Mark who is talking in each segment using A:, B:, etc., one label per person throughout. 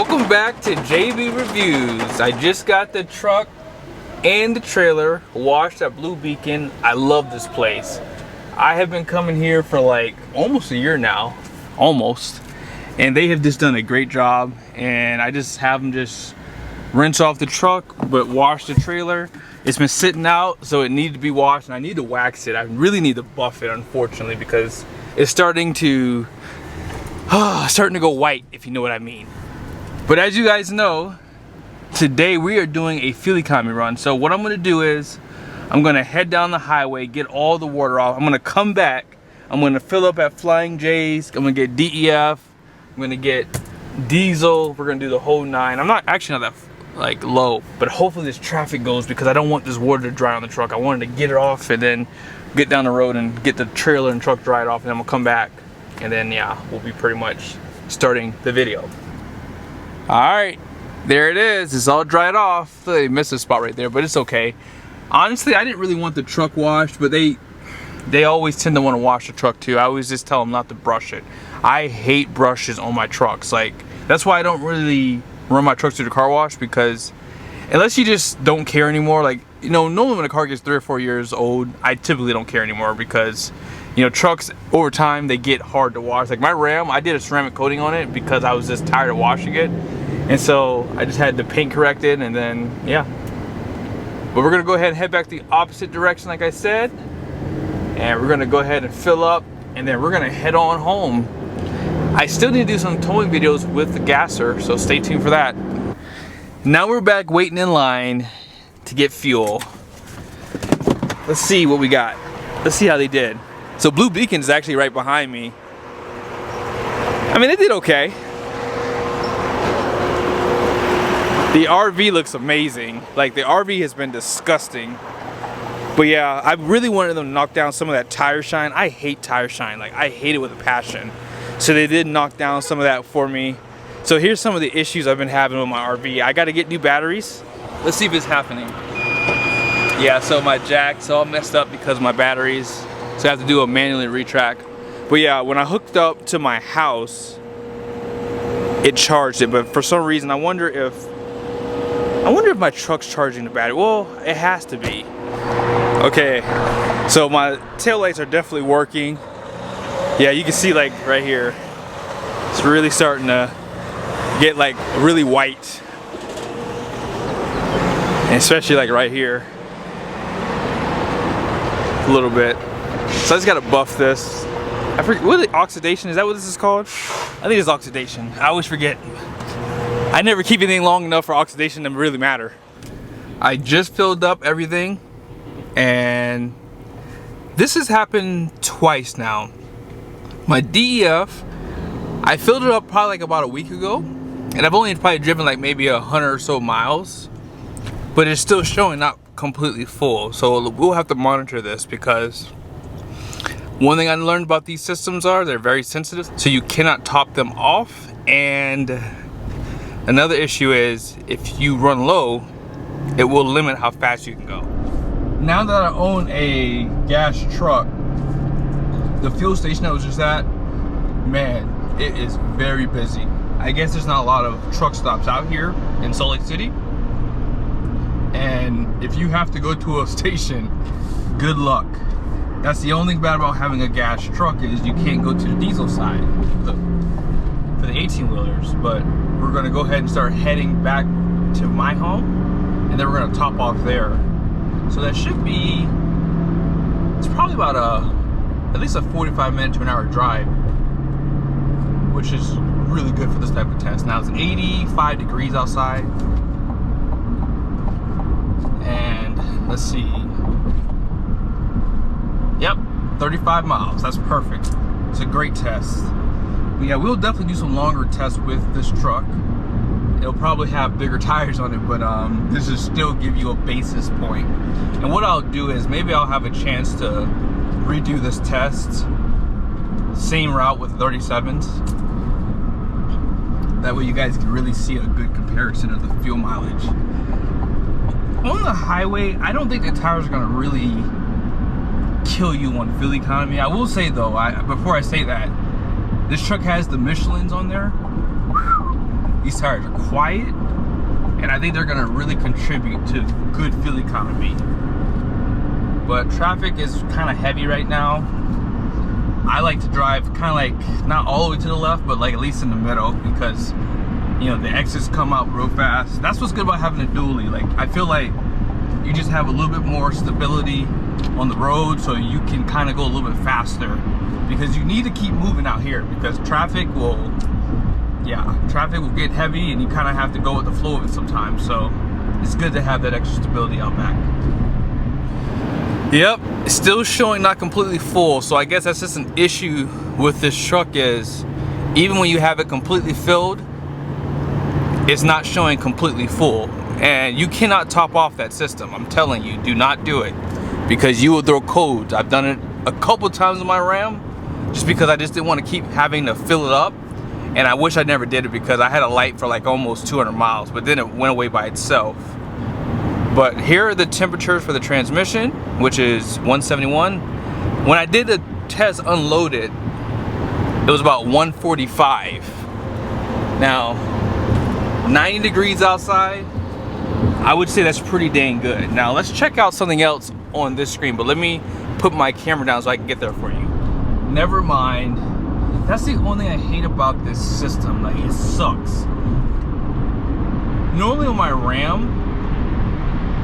A: Welcome back to JB Reviews. I just got the truck and the trailer washed at Blue Beacon. I love this place. I have been coming here for like almost a year now, and they have just done a great job. And I just have them just rinse off the truck but wash the trailer. It's been sitting out, so it needed to be washed, and I need to wax it. I really need to buff it, unfortunately, because it's starting to go white, if you know what I mean. But as you guys know, today we are doing a fuel economy run. So what I'm gonna do is, I'm gonna head down the highway, get all the water off. I'm gonna come back, I'm gonna fill up at Flying J's, I'm gonna get DEF, I'm gonna get diesel, we're gonna do the whole nine. I'm not actually not that like low, but hopefully this traffic goes, because I don't want this water to dry on the truck. I wanted to get it off and then get down the road and get the trailer and truck dried off, and then we'll come back. And then yeah, we'll be pretty much starting the video. Alright, there it is. It's all dried off. They missed a spot right there, but it's okay. Honestly, I didn't really want the truck washed, but they always tend to want to wash the truck too. I always just tell them not to brush it. I hate brushes on my trucks. Like, that's why I don't really run my trucks through the car wash, because unless you just don't care anymore, like, you know, normally when a car gets 3 or 4 years old, I typically don't care anymore, because you know, trucks over time, they get hard to wash. Like my Ram, I did a ceramic coating on it because I was just tired of washing it. And so I just had the paint corrected, and then, yeah. But we're gonna go ahead and head back the opposite direction, like I said. And we're gonna go ahead and fill up, and then we're gonna head on home. I still need to do some towing videos with the gasser, so stay tuned for that. Now we're back waiting in line to get fuel. Let's see what we got. Let's see how they did. So Blue Beacon is actually right behind me. I mean, they did okay. The RV looks amazing. Like, the RV has been disgusting. But yeah, I really wanted them to knock down some of that tire shine. I hate tire shine. Like, I hate it with a passion. So they did knock down some of that for me. So here's some of the issues I've been having with my RV. I got to get new batteries. Let's see if it's happening. Yeah, so my jack's all messed up because of my batteries. So I have to do a manually retrack. But yeah, when I hooked up to my house, it charged it. But for some reason, I wonder if my truck's charging the battery. Well, it has to be. Okay, so my taillights are definitely working. Yeah, you can see like right here, it's really starting to get like really white. And especially like right here, a little bit. So I just gotta buff this. I forget, what is it, oxidation? Is that what this is called? I think it's oxidation. I always forget. I never keep anything long enough for oxidation to really matter. I just filled up everything, and this has happened twice now. My DEF, I filled it up probably like about a week ago, and I've only probably driven like maybe 100 or so miles, but it's still showing not completely full. So we'll have to monitor this, because one thing I learned about these systems are they're very sensitive, so you cannot top them off. And another issue is if you run low, it will limit how fast you can go. Now that I own a gas truck, the fuel station I was just at, man, it is very busy. I guess there's not a lot of truck stops out here in Salt Lake City. And if you have to go to a station, good luck. That's the only thing bad about having a gas truck, is you can't go to the diesel side for the 18-wheelers. But we're gonna go ahead and start heading back to my home, and then we're gonna top off there. So that should be, it's probably about at least a 45-minute to an hour drive, which is really good for this type of test. Now it's 85 degrees outside, and let's see. Yep, 35 miles, that's perfect. It's a great test. But yeah, we'll definitely do some longer tests with this truck. It'll probably have bigger tires on it, but this will still give you a basis point. And what I'll do is, maybe I'll have a chance to redo this test, same route with 37s. That way you guys can really see a good comparison of the fuel mileage. On the highway, I don't think the tires are gonna really kill you on fuel economy. I will say though, before I say that, this truck has the Michelins on there. These tires are quiet, and I think they're gonna really contribute to good fuel economy. But traffic is kind of heavy right now. I like to drive kind of like, not all the way to the left, but like at least in the middle, because you know, the exits come out real fast. That's what's good about having a dually. Like, I feel like you just have a little bit more stability on the road, so you can kind of go a little bit faster, because you need to keep moving out here, because traffic will get heavy, and you kind of have to go with the flow of it sometimes. So it's good to have that extra stability out back. Yep, it's still showing not completely full, so I guess that's just an issue with this truck, is even when you have it completely filled, it's not showing completely full. And you cannot top off that system. I'm telling you, do not do it, because you will throw codes. I've done it a couple times with my Ram, just because I just didn't want to keep having to fill it up. And I wish I never did it, because I had a light for like almost 200 miles, but then it went away by itself. But here are the temperatures for the transmission, which is 171. When I did the test unloaded, it was about 145. Now, 90 degrees outside, I would say that's pretty dang good. Now let's check out something else on this screen, but let me put my camera down so I can get there for you. Never mind. That's the only thing I hate about this system. Like, it sucks. Normally on my Ram,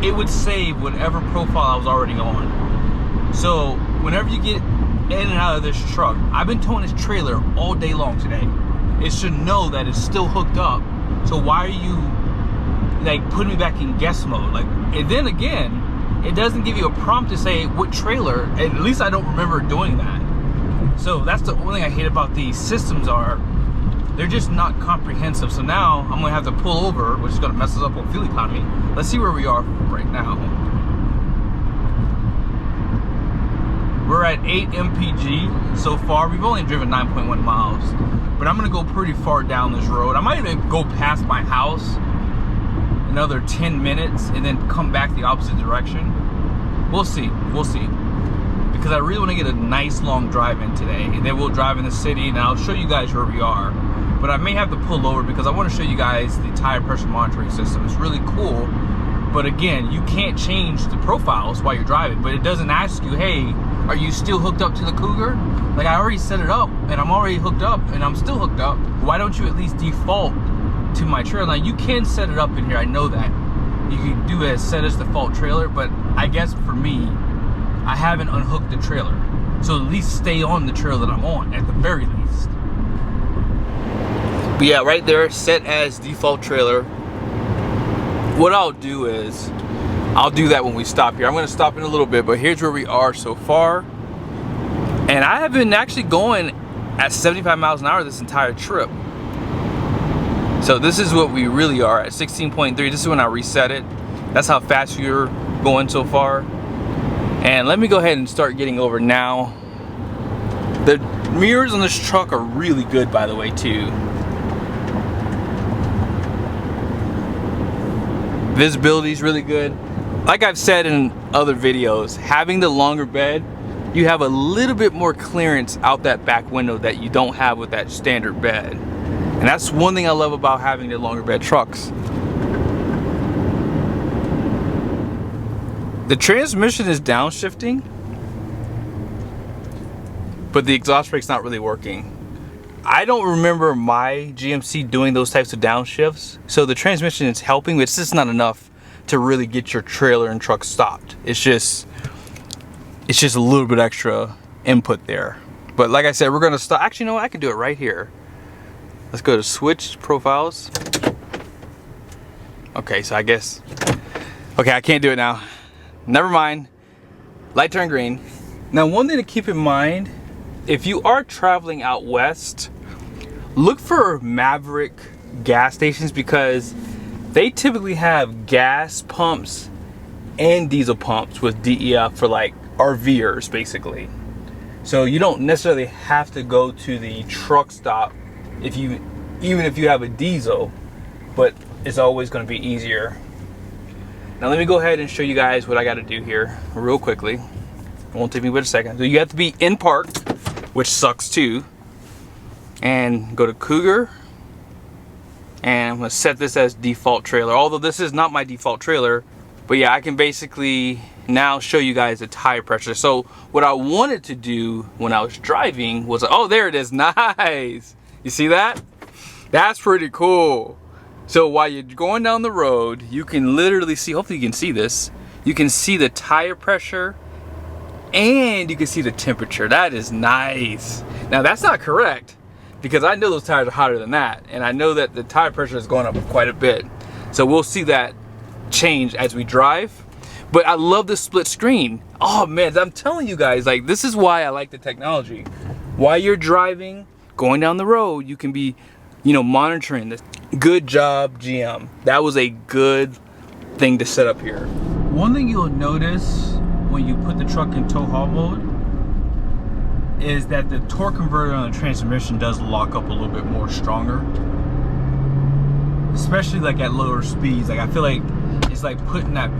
A: it would save whatever profile I was already on. So whenever you get in and out of this truck, I've been towing this trailer all day long today. It should know that it's still hooked up. So why are you like putting me back in guess mode? Like, and then again, it doesn't give you a prompt to say what trailer. At least I don't remember doing that. So that's the only thing I hate about these systems, are they're just not comprehensive. So now I'm gonna have to pull over, which is gonna mess us up on fuel economy. Let's see where we are right now. We're at 8 MPG so far. We've only driven 9.1 miles, but I'm gonna go pretty far down this road. I might even go past my house another 10 minutes and then come back the opposite direction. We'll see, because I really want to get a nice long drive in today, and then we'll drive in the city, and I'll show you guys where we are. But I may have to pull over, because I want to show you guys the tire pressure monitoring system. It's really cool, but again, you can't change the profiles while you're driving, but it doesn't ask you, hey, are you still hooked up to the Cougar? Like, I already set it up, and I'm already hooked up, and I'm still hooked up. Why don't you at least default to my trailer? Now, you can set it up in here, I know that. You can do a set as default trailer, but I guess for me, I haven't unhooked the trailer. So at least stay on the trailer that I'm on, at the very least. But yeah, right there, set as default trailer. What I'll do is, I'll do that when we stop here. I'm gonna stop in a little bit, but here's where we are so far. And I have been actually going at 75 miles an hour this entire trip. So this is what we really are at, 16.3. This is when I reset it. That's how fast you're going so far. And let me go ahead and start getting over now. The mirrors on this truck are really good, by the way, too. Visibility is really good. Like I've said in other videos, having the longer bed, you have a little bit more clearance out that back window that you don't have with that standard bed. And that's one thing I love about having the longer bed trucks. The transmission is downshifting, but the exhaust brake's not really working. I don't remember my GMC doing those types of downshifts, so the transmission is helping, but it's just not enough to really get your trailer and truck stopped. It's just a little bit extra input there. But like I said, we're gonna stop. Actually, you know what? I can do it right here. Let's go to switch profiles. Okay, so I guess, okay, I can't do it now. Never mind. Light turned green. Now, one thing to keep in mind, if you are traveling out west, look for Maverick gas stations, because they typically have gas pumps and diesel pumps with DEF for like RVers, basically. So you don't necessarily have to go to the truck stop even if you have a diesel, but it's always going to be easier. Now let me go ahead and show you guys what I got to do here real quickly. It won't take me but a second. So you have to be in park, which sucks too, and go to Cougar, And I'm gonna set this as default trailer, although this is not my default trailer. But yeah, I can basically now show you guys the tire pressure. So what I wanted to do when I was driving was, oh, there it is, nice. You see that? That's pretty cool. So while you're going down the road, you can literally see, hopefully you can see this, you can see the tire pressure and you can see the temperature. That is nice. Now that's not correct, because I know those tires are hotter than that, and I know that the tire pressure is going up quite a bit. So we'll see that change as we drive. But I love the split screen. Oh man, I'm telling you guys, like, this is why I like the technology. While you're driving, going down the road, you can be, you know, monitoring this. Good job, GM. That was a good thing to set up here. One thing you'll notice when you put the truck in tow haul mode is that the torque converter on the transmission does lock up a little bit more stronger, especially like at lower speeds. Like, I feel like it's like putting that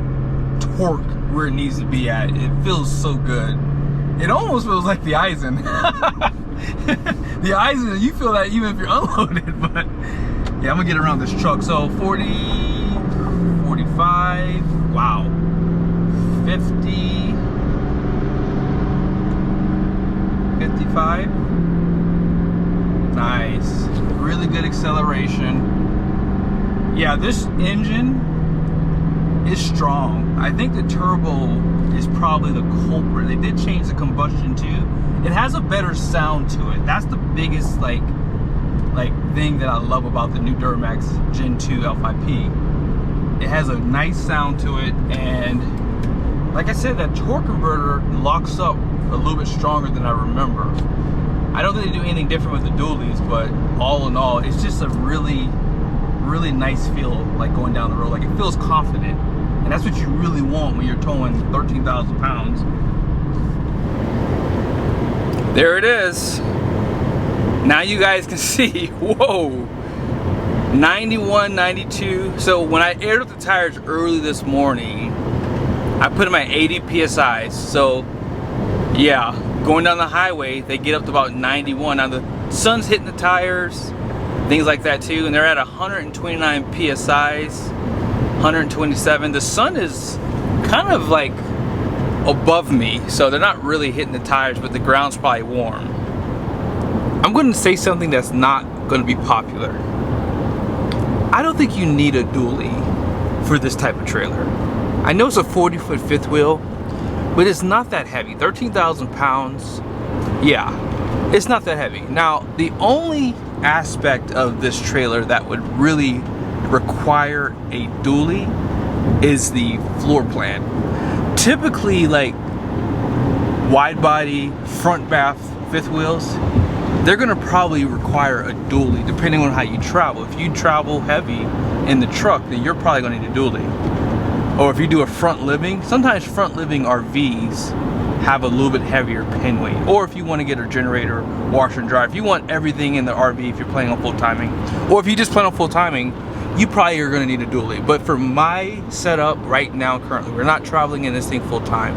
A: torque where it needs to be at. It feels so good. It almost feels like the Eisen. The Eisen, you feel that even if you're unloaded. But yeah, I'm gonna get around this truck. So 40, 45, wow, 50, 55. Nice. Really good acceleration. Yeah, this engine is strong. I think the turbo is probably the culprit. They did change the combustion too. It has a better sound to it. That's the biggest like thing that I love about the new Duramax Gen 2 L5P. It has a nice sound to it, and like I said, that torque converter locks up a little bit stronger than I remember. I don't think they do anything different with the dualies, but all in all, it's just a really nice feel, like going down the road. Like, it feels confident, and that's what you really want when you're towing 13,000 pounds. There it is. Now you guys can see, whoa, 91, 92. So when I aired up the tires early this morning, I put them at 80 PSI. So yeah, going down the highway, they get up to about 91. Now the sun's hitting the tires, things like that too, and they're at 129 PSIs, 127. The sun is kind of like above me, so they're not really hitting the tires, but the ground's probably warm. I'm going to say something that's not going to be popular. I don't think you need a dually for this type of trailer. I know it's a 40-foot fifth wheel, but it's not that heavy. 13,000 pounds, yeah, it's not that heavy. Now, the only aspect of this trailer that would really require a dually is the floor plan. Typically, like wide body, front bath fifth wheels, they're gonna probably require a dually depending on how you travel. If you travel heavy in the truck, then you're probably gonna need a dually. Or if you do a front living, sometimes front living RVs have a little bit heavier pin weight. Or if you want to get a generator, washer and dryer, if you want everything in the RV, if you're planning on full timing, or if you just plan on full timing, you probably are going to need a dually. But for my setup right now, currently, we're not traveling in this thing full time.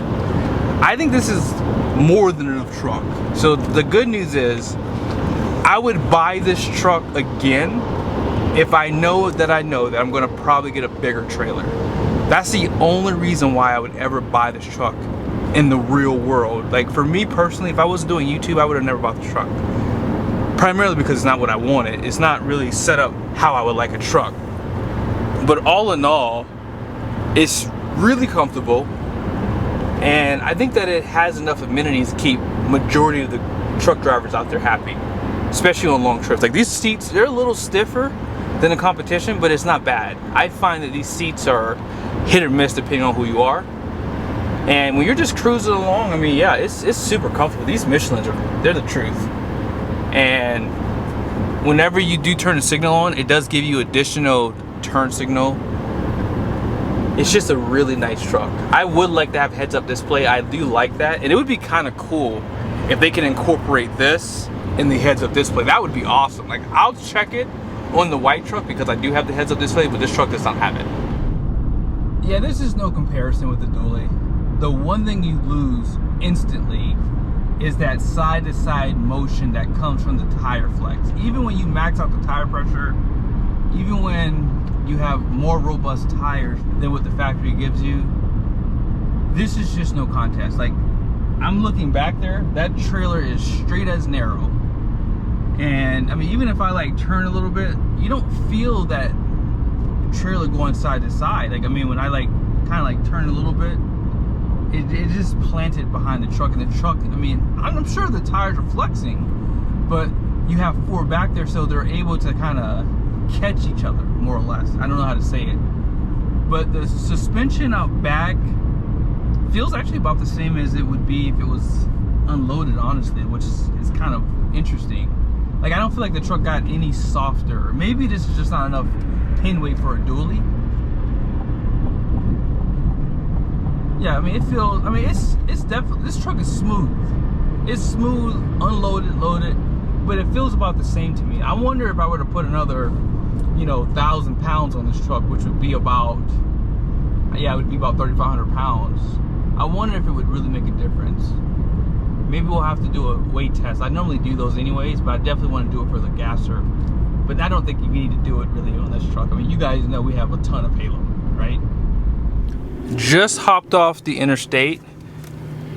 A: I think this is more than enough truck. So the good news is, I would buy this truck again if I know that I'm going to probably get a bigger trailer. That's the only reason why I would ever buy this truck in the real world. Like, for me personally, if I was doing YouTube, I would have never bought this truck. Primarily because it's not what I wanted. It's not really set up how I would like a truck. But all in all, it's really comfortable, and I think that it has enough amenities to keep majority of the truck drivers out there happy, especially on long trips. Like, these seats, they're a little stiffer than the competition, but it's not bad. I find that these seats are hit or miss depending on who you are. And when you're just cruising along, I mean, yeah, it's super comfortable. These Michelins they're the truth. And whenever you do turn the signal on, it does give you additional turn signal. It's just a really nice truck. I would like to have heads-up display. I do like that, and it would be kind of cool if they can incorporate this in the heads-up display. That would be awesome. Like, I'll check it on the white truck because I do have the heads-up display, but this truck does not have it. Yeah, this is no comparison with the dually. The one thing you lose instantly is that side-to-side motion that comes from the tire flex. Even when you max out the tire pressure, even when you have more robust tires than what the factory gives you, this is just no contest. Like, I'm looking back there, that trailer is straight as narrow. And I mean, even if I like turn a little bit, you don't feel that trailer going side to side. Like, I mean, when I like kind of like turn a little bit, it just planted behind the truck. And the truck, I mean, I'm sure the tires are flexing, but you have 4 back there, so they're able to kind of catch each other, more or less. I don't know how to say it, but the suspension out back feels actually about the same as it would be if it was unloaded, honestly, which is kind of interesting. Like, I don't feel like the truck got any softer. Maybe this is just not enough pin weight for a dually. Yeah, I mean, it feels, I mean, it's definitely, this truck is smooth. It's smooth, unloaded, loaded, but it feels about the same to me. I wonder if I were to put another, you know, 1,000 pounds on this truck, which would be about, yeah, it would be about 3,500 pounds. I wonder if it would really make a difference. Maybe we'll have to do a weight test. I normally do those anyways, but I definitely want to do it for the gasser. But I don't think you need to do it really on this truck. I mean, you guys know we have a ton of payload, right? Just hopped off the interstate.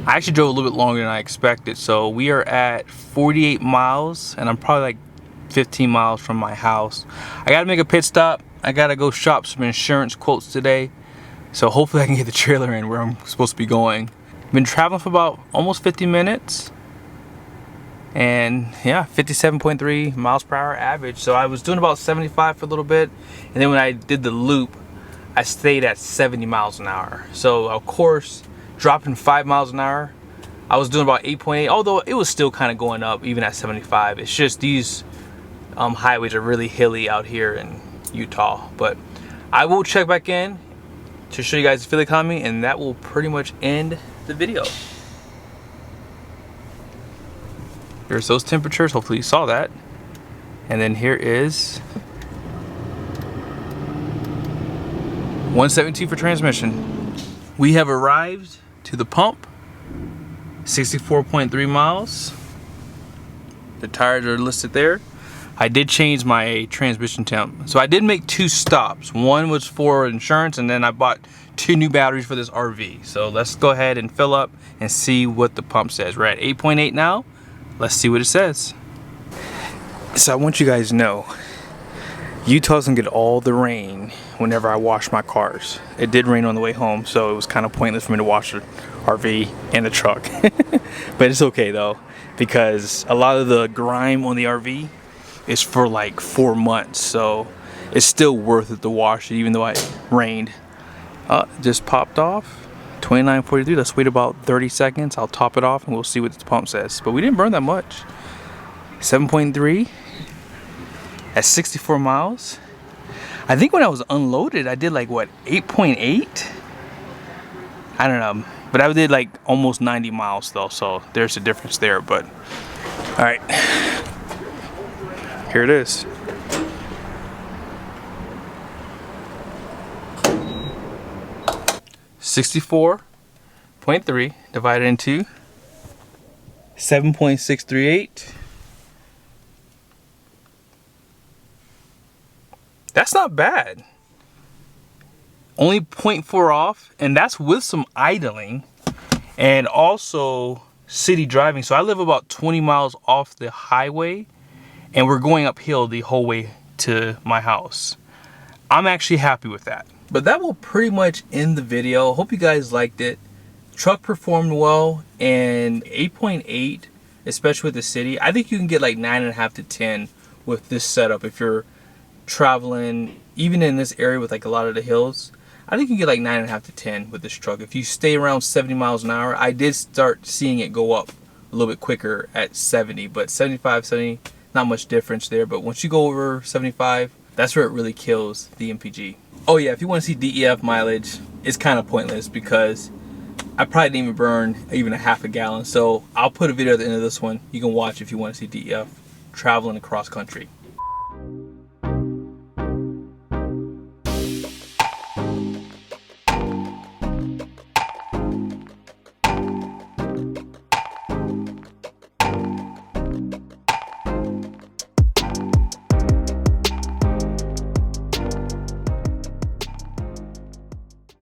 A: I actually drove a little bit longer than I expected. So we are at 48 miles, and I'm probably like 15 miles from my house. I gotta make a pit stop. I gotta go shop some insurance quotes today. So hopefully I can get the trailer in where I'm supposed to be going. Been traveling for about almost 50 minutes. And yeah, 57.3 miles per hour average. So I was doing about 75 for a little bit. And then when I did the loop, I stayed at 70 miles an hour. So of course, dropping 5 miles an hour, I was doing about 8.8, although it was still kind of going up even at 75. It's just these highways are really hilly out here in Utah. But I will check back in to show you guys the fuel economy, and that will pretty much end the video. There's those temperatures, hopefully you saw that. And then here is 172 for transmission. We have arrived to the pump, 64.3 miles. The tires are listed there. I did change my transmission temp. So I did make 2 stops. One was for insurance, and then I bought 2 new batteries for this RV. So let's go ahead and fill up and see what the pump says. We're at 8.8 now. Let's see what it says. So I want you guys to know, Utah doesn't get all the rain whenever I wash my cars. It did rain on the way home, so it was kind of pointless for me to wash the RV and the truck. But it's okay though, because a lot of the grime on the RV is for like 4 months, so it's still worth it to wash it even though it rained. Just popped off. 29.43. Let's wait about 30 seconds. I'll top it off and we'll see what the pump says. But we didn't burn that much. 7.3 at 64 miles. I think when I was unloaded, I did like what, 8.8? I don't know, but I did like almost 90 miles though, so there's a difference there. But all right, here it is. $64.3 divided into 7.638. That's not bad. Only 0.4 off, and that's with some idling and also city driving. So I live about 20 miles off the highway, and we're going uphill the whole way to my house. I'm actually happy with that. But that will pretty much end the video. Hope you guys liked it. Truck performed well, and 8.8, especially with the city. I think you can get like 9.5 to 10 with this setup if you're traveling, even in this area with like a lot of the hills. I think you can get like 9.5 to 10 with this truck. If you stay around 70 miles an hour, I did start seeing it go up a little bit quicker at 70, but 75, 70, not much difference there. But once you go over 75, that's where it really kills the MPG. Oh yeah, if you want to see DEF mileage, it's kind of pointless because I probably didn't even burn even a half a gallon. So I'll put a video at the end of this one. You can watch if you want to see DEF traveling across country.